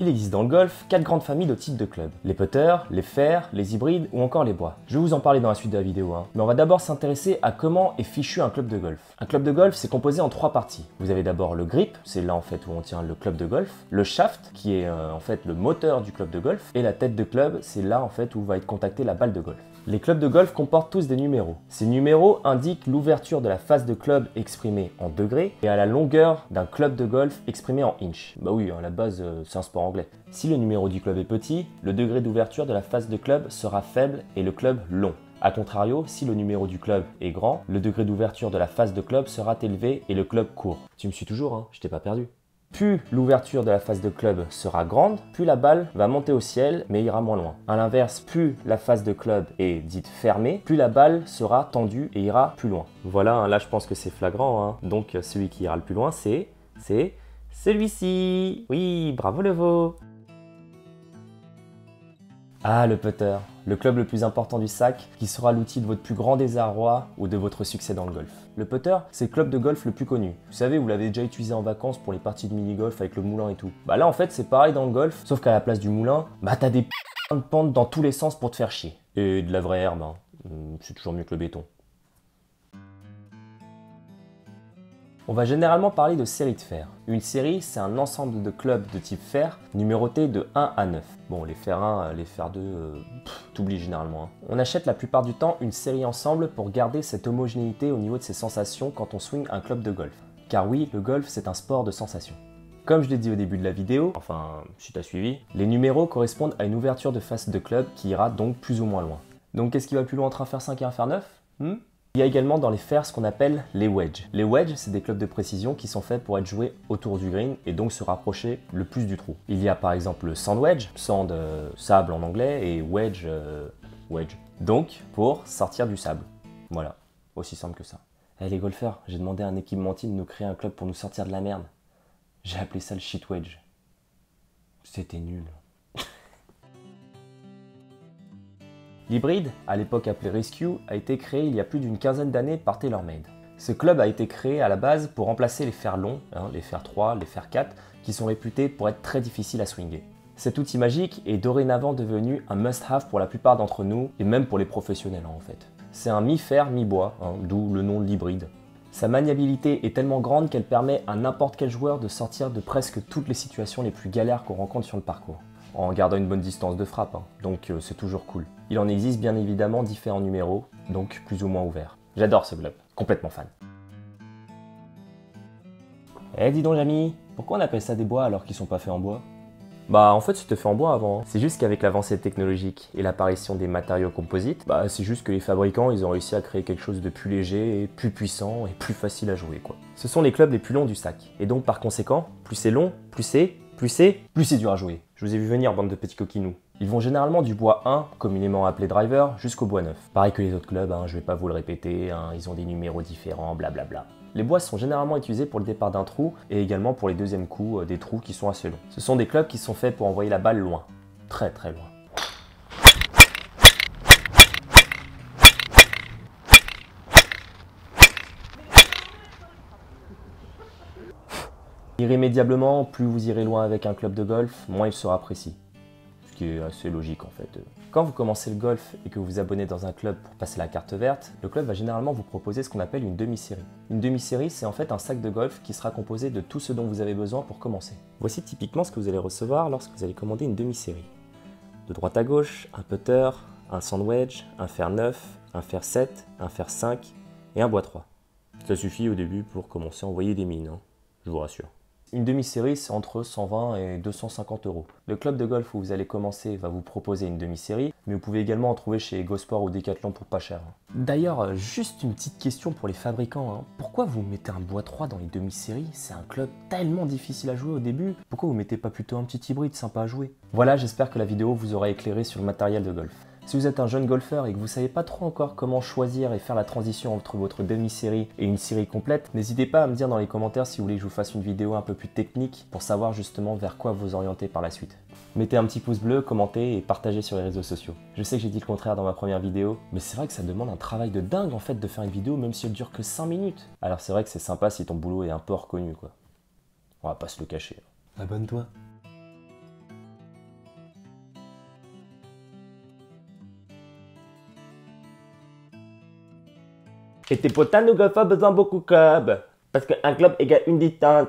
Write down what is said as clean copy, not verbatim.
Il existe dans le golf 4 grandes familles de types de clubs. Les putters, les fers, les hybrides ou encore les bois. Je vais vous en parler dans la suite de la vidéo, mais on va d'abord s'intéresser à comment est fichu un club de golf. Un club de golf, c'est composé en 3 parties. Vous avez d'abord le grip, c'est là en fait où on tient le club de golf. Le shaft, qui est en fait le moteur du club de golf. Et la tête de club, c'est là en fait où va être contactée la balle de golf. Les clubs de golf comportent tous des numéros. Ces numéros indiquent l'ouverture de la face de club exprimée en degrés et à la longueur d'un club de golf exprimé en inch. Bah oui, à la base, c'est un sport anglais. Si le numéro du club est petit, le degré d'ouverture de la face de club sera faible et le club long. A contrario, si le numéro du club est grand, le degré d'ouverture de la face de club sera élevé et le club court. Tu me suis toujours, hein, je t'ai pas perdu. Plus l'ouverture de la face de club sera grande, plus la balle va monter au ciel mais ira moins loin. A l'inverse, plus la face de club est dite fermée, plus la balle sera tendue et ira plus loin. Voilà, là je pense que c'est flagrant, donc celui qui ira le plus loin c'est celui-ci. Oui, bravo le veau. Ah, le putter, le club le plus important du sac, qui sera l'outil de votre plus grand désarroi ou de votre succès dans le golf. Le putter, c'est le club de golf le plus connu. Vous savez, vous l'avez déjà utilisé en vacances pour les parties de mini-golf avec le moulin et tout. Bah là, en fait, c'est pareil dans le golf, sauf qu'à la place du moulin, bah t'as des de pentes dans tous les sens pour te faire chier. Et de la vraie herbe, c'est toujours mieux que le béton. On va généralement parler de série de fers. Une série, c'est un ensemble de clubs de type fer numérotés de 1 à 9. Bon, les fers 1, les fers 2, t'oublies généralement. On achète la plupart du temps une série ensemble pour garder cette homogénéité au niveau de ses sensations quand on swing un club de golf. Car oui, le golf, c'est un sport de sensations. Comme je l'ai dit au début de la vidéo, enfin, si t'as suivi, les numéros correspondent à une ouverture de face de club qui ira donc plus ou moins loin. Donc qu'est-ce qui va plus loin entre un fer 5 et un fer 9 Il y a également dans les fers ce qu'on appelle les wedges. Les wedges, c'est des clubs de précision qui sont faits pour être joués autour du green et donc se rapprocher le plus du trou. Il y a par exemple le sand wedge, sand sable en anglais, et wedge, wedge. Donc pour sortir du sable. Voilà, aussi simple que ça. Hey, les golfeurs, j'ai demandé à un équipementier de nous créer un club pour nous sortir de la merde. J'ai appelé ça le shit wedge. C'était nul. L'hybride, à l'époque appelé Rescue, a été créé il y a plus d'une quinzaine d'années par TaylorMade. Ce club a été créé à la base pour remplacer les fers longs, les fers 3, les fers 4, qui sont réputés pour être très difficiles à swinger. Cet outil magique est dorénavant devenu un must-have pour la plupart d'entre nous, et même pour les professionnels en fait. C'est un mi-fer, mi-bois, d'où le nom de l'hybride. Sa maniabilité est tellement grande qu'elle permet à n'importe quel joueur de sortir de presque toutes les situations les plus galères qu'on rencontre sur le parcours, en gardant une bonne distance de frappe, donc c'est toujours cool. Il en existe bien évidemment différents numéros, donc plus ou moins ouverts. J'adore ce club, complètement fan. Eh dis donc Jamy, pourquoi on appelle ça des bois alors qu'ils sont pas faits en bois? Bah en fait c'était fait en bois avant. C'est juste qu'avec l'avancée technologique et l'apparition des matériaux composites, c'est juste que les fabricants ils ont réussi à créer quelque chose de plus léger et plus puissant et plus facile à jouer quoi. Ce sont les clubs les plus longs du sac. Et donc par conséquent, plus c'est long, plus c'est dur à jouer. Je vous ai vu venir, bande de petits coquinous. Ils vont généralement du bois 1, communément appelé driver, jusqu'au bois 9. Pareil que les autres clubs, je vais pas vous le répéter, ils ont des numéros différents, blablabla. Les bois sont généralement utilisés pour le départ d'un trou et également pour les deuxièmes coups des trous qui sont assez longs. Ce sont des clubs qui sont faits pour envoyer la balle loin, très très loin. Irrémédiablement, plus vous irez loin avec un club de golf, moins il sera précis. Ce qui est assez logique en fait. Quand vous commencez le golf et que vous vous abonnez dans un club pour passer la carte verte, le club va généralement vous proposer ce qu'on appelle une demi-série. Une demi-série, c'est en fait un sac de golf qui sera composé de tout ce dont vous avez besoin pour commencer. Voici typiquement ce que vous allez recevoir lorsque vous allez commander une demi-série. De droite à gauche, un putter, un sand wedge, un fer 9, un fer 7, un fer 5 et un bois 3. Ça suffit au début pour commencer à envoyer des mines, je vous rassure. Une demi-série, c'est entre 120 et 250 €. Le club de golf où vous allez commencer va vous proposer une demi-série, mais vous pouvez également en trouver chez EgoSport ou Decathlon pour pas cher. D'ailleurs, juste une petite question pour les fabricants. Pourquoi vous mettez un bois 3 dans les demi-séries? C'est un club tellement difficile à jouer au début. Pourquoi vous mettez pas plutôt un petit hybride sympa à jouer? Voilà, j'espère que la vidéo vous aura éclairé sur le matériel de golf. Si vous êtes un jeune golfeur et que vous ne savez pas trop encore comment choisir et faire la transition entre votre demi-série et une série complète, n'hésitez pas à me dire dans les commentaires si vous voulez que je vous fasse une vidéo un peu plus technique pour savoir justement vers quoi vous orienter par la suite. Mettez un petit pouce bleu, commentez et partagez sur les réseaux sociaux. Je sais que j'ai dit le contraire dans ma première vidéo, mais c'est vrai que ça demande un travail de dingue en fait de faire une vidéo même si elle dure que 5 minutes. Alors c'est vrai que c'est sympa si ton boulot est un peu reconnu quoi. On va pas se le cacher. Abonne-toi. Et tes potins de golf ont besoin beaucoup de clubs. Parce qu'un club égale une distance.